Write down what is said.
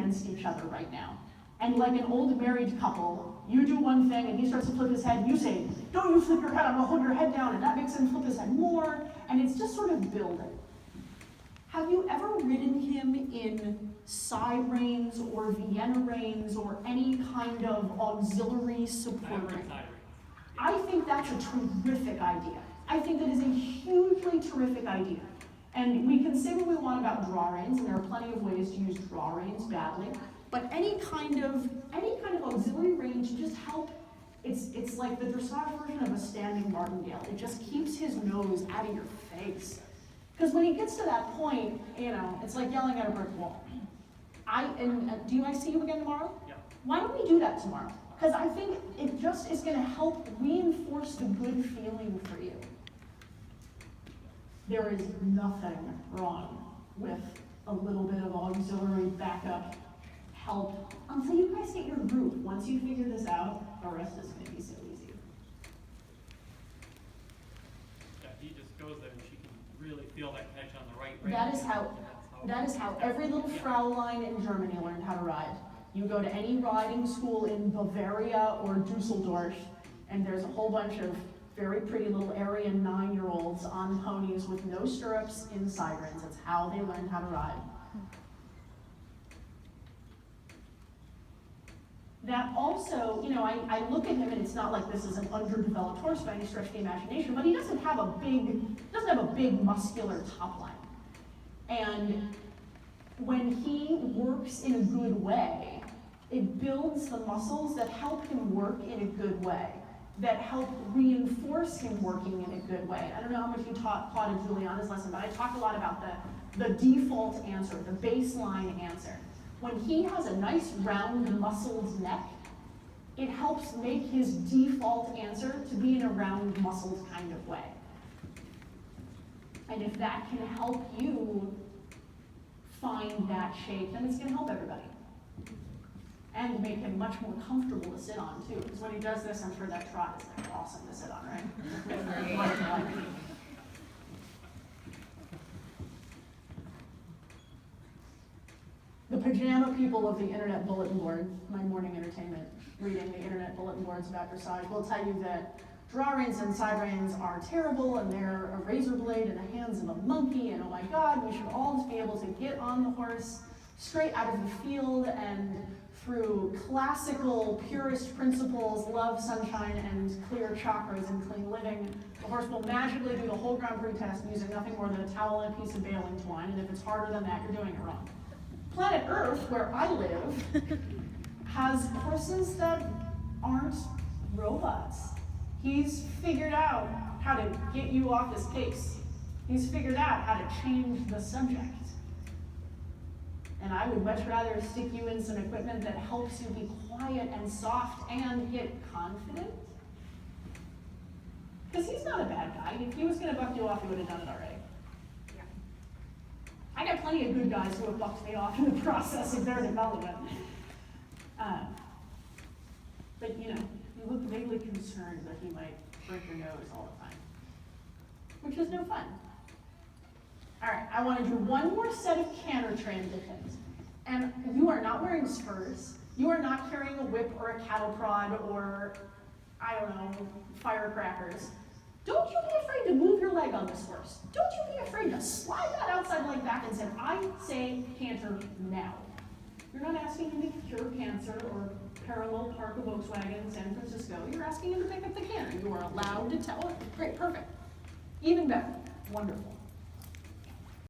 against each other right now. And like an old married couple, you do one thing and he starts to flip his head, and you say, don't you flip your head, I'm gonna hold your head down, and that makes him flip his head more, and it's just sort of building. Have you ever ridden him in side reins or Vienna reins or any kind of auxiliary support rein? I think that's a terrific idea. I think that is a hugely terrific idea. And we can say what we want about draw reins, and there are plenty of ways to use draw reins badly, but any kind of auxiliary rein to just help. It's like the dressage version of a standing martingale. It just keeps his nose out of your face. Because when he gets to that point, it's like yelling at a brick wall. Do I see you again tomorrow? Yeah. Why don't we do that tomorrow? Because I think it just is going to help reinforce the good feeling for you. There is nothing wrong with a little bit of auxiliary backup help until you guys get your groove. Once you figure this out, the rest is going to be so easy. Yeah, he just goes there and she can really feel that connection on the right rein. That is how every little Fraulein in Germany learned how to ride. You go to any riding school in Bavaria or Dusseldorf, and there's a whole bunch of very pretty little Aryan 9-year-olds on ponies with no stirrups in side reins. That's how they learned how to ride. That also, I look at him and it's not like this is an underdeveloped horse by any stretch of the imagination, but he doesn't have a big muscular top line. And when he works in a good way, it builds the muscles that help him work in a good way, that help reinforce him working in a good way. I don't know how much you taught in Juliana's lesson, but I talk a lot about the default answer, the baseline answer. When he has a nice round muscled neck, it helps make his default answer to be in a round muscled kind of way. And if that can help you find that shape, then it's going to help everybody. And make him much more comfortable to sit on, too. Because when he does this, I'm sure that trot is like awesome to sit on, right? The pajama people of the internet bulletin board, my morning entertainment, reading the internet bulletin boards about dressage, will tell you that draw reins and side reins are terrible, and they're a razor blade in the hands of a monkey, and oh my God, we should all just be able to get on the horse straight out of the field and through classical purist principles, love, sunshine, and clear chakras and clean living, the horse will magically do the whole Grand Prix test using nothing more than a towel and a piece of baling twine, and if it's harder than that, you're doing it wrong. Planet Earth, where I live, has horses that aren't robots. He's figured out how to get you off his pace. He's figured out how to change the subject. And I would much rather stick you in some equipment that helps you be quiet and soft and get confident. Because he's not a bad guy. If he was going to buck you off, he would have done it already. Yeah. I got plenty of good guys who have bucked me off in the process of their development. But you look vaguely concerned that he might break your nose all the time, which is no fun. All right, I want to do one more set of canter transitions. And you are not wearing spurs. You are not carrying a whip or a cattle prod or, I don't know, firecrackers. Don't you be afraid to move your leg on this horse. Don't you be afraid to slide that outside leg back and say, I say canter now. You're not asking him to cure cancer or parallel park a Volkswagen in San Francisco. You're asking him to pick up the canter. You are allowed to tell it. Great, perfect. Even better. Wonderful.